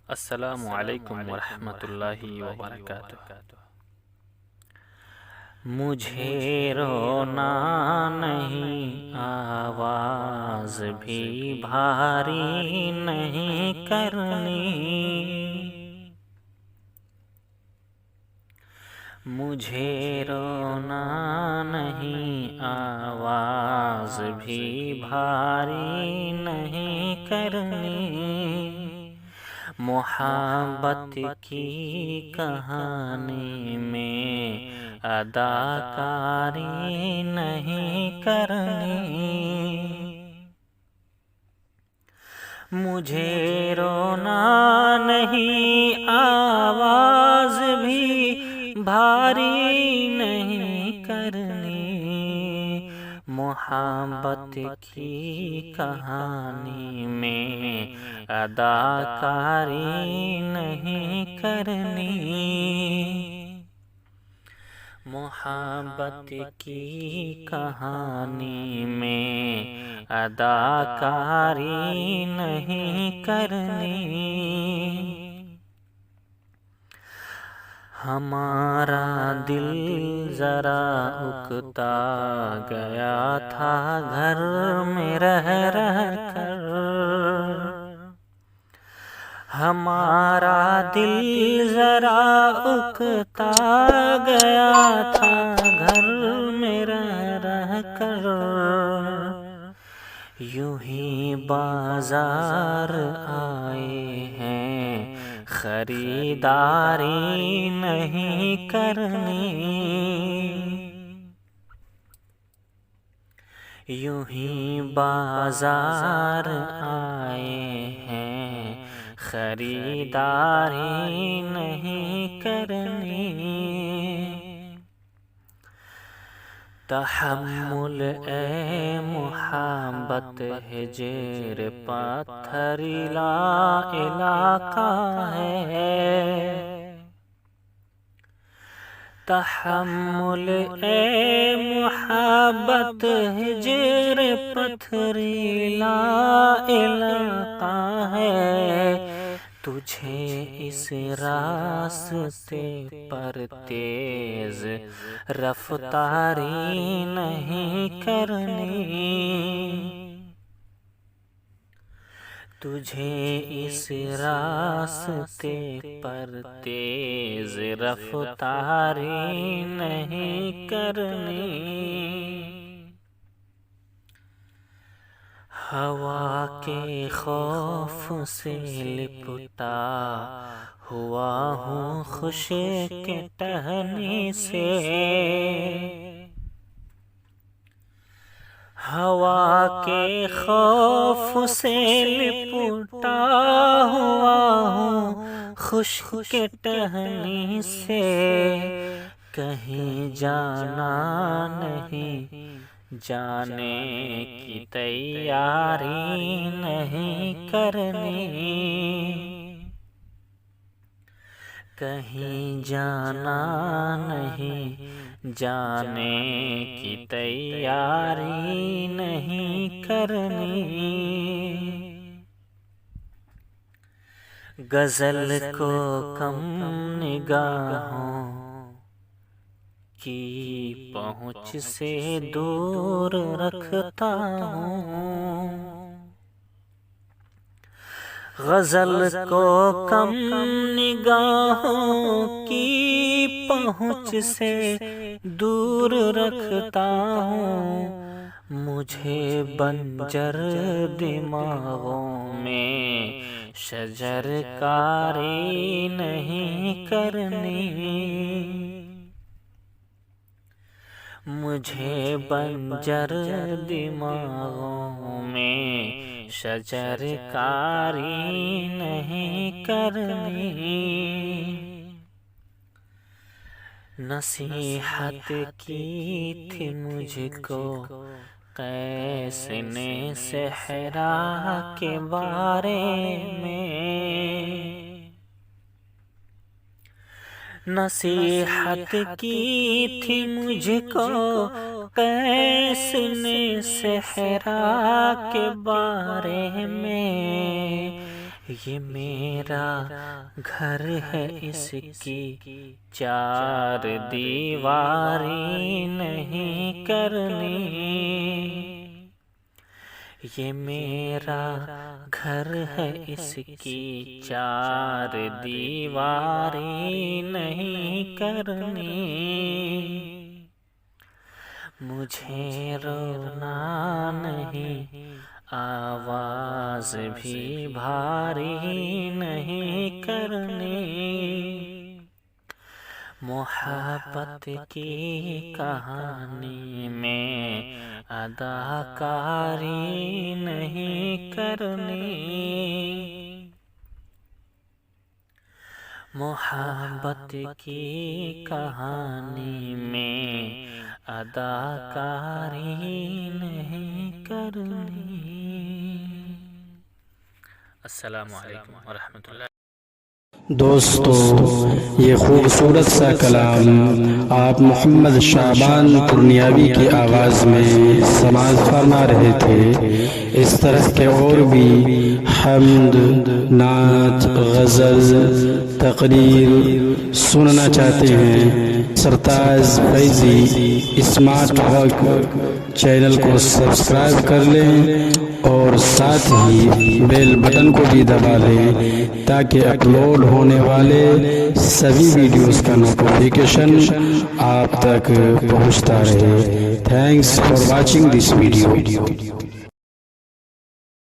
السلام علیکم ورحمۃ اللہ وبرکاتہ۔ مجھے رونا نہیں، آواز بھی بھاری نہیں کرنی، مجھے رونا نہیں، آواز بھی بھاری نہیں کرنی، محبت کی کہانی میں اداکاری نہیں کرنی، مجھے رونا نہیں، آواز بھی بھاری نہیں کرنی، محبت کی کہانی میں اداکاری نہیں کرنی، محبت کی کہانی میں اداکاری نہیں کرنی، ہمارا دل ذرا اکتا گیا تھا گھر میں رہ کر، ہمارا دل ذرا اکتا گیا تھا گھر میں رہ کر، یوں ہی بازار آئے ہیں خریداری نہیں کرنی، یوں ہی بازار آئے ہیں خریداری نہیں کرنی، تحمل اے محبت ہجر پتھریلا علاقہ ہے، تحمل اے محبت ہجر پتھریلا علاقہ ہے، تجھے اس راستے پر تیز رفتاری نہیں کرنی، تجھے اس راستے پر تیز رفتاری نہیں کرنی، ہوا کے خوف سے لپٹا ہوا ہوں خشک ٹہنی سے، ہوا کے خوف سے لپٹا ہوا ہوں خشک ٹہنی سے، کہیں جانا نہیں، جانے کی تیاری نہیں کرنی، کہیں جانا نہیں، جانے کی تیاری نہیں کرنی، غزل کو کم نگاہوں کی پہنچ سے دور رکھتا ہوں، غزل کو کم نگاہوں کی پہنچ سے دور رکھتا ہوں، مجھے بنجر دماغوں میں شجر کاری نہیں کرنی، مجھے بنجر دماغوں میں شجر کاری نہیں کرنی، نصیحت کی تھی مجھ کو قیس نے صحرا کے بارے میں، نصیحت کی تھی مجھ کو قیس نے صحرا کے بارے میں، یہ میرا گھر ہے، اس کی چار دیواری نہیں کرنی. یہ میرا گھر ہے، اس کی چار دیواری نہیں کرنی. مجھے رونا نہیں، آواز بھی بھاری نہیں کرنی. محبت کی کہانی میں اداکاری نہیں کرنی. محبت کی کہانی میں اداکاری نہیں کرنی. السلام علیکم ورحمۃ اللہ. دوستو، یہ خوبصورت سا کلام آپ محمد شعبان پورنیاوی کی آواز میں سماعت فرما رہے تھے. اس طرح کے اور بھی حمد، نعت، غزل، تقریر سننا چاہتے ہیں؟ سرتاج فیضی اسمارٹ ورک چینل کو سبسکرائب کر لیں اور ساتھ ہی بیل بٹن کو بھی دبا لیں تاکہ اپلوڈ ہونے والے سبھی ویڈیوز کا نوٹیفیکیشن آپ تک پہنچتا رہے. Thanks for watching this video.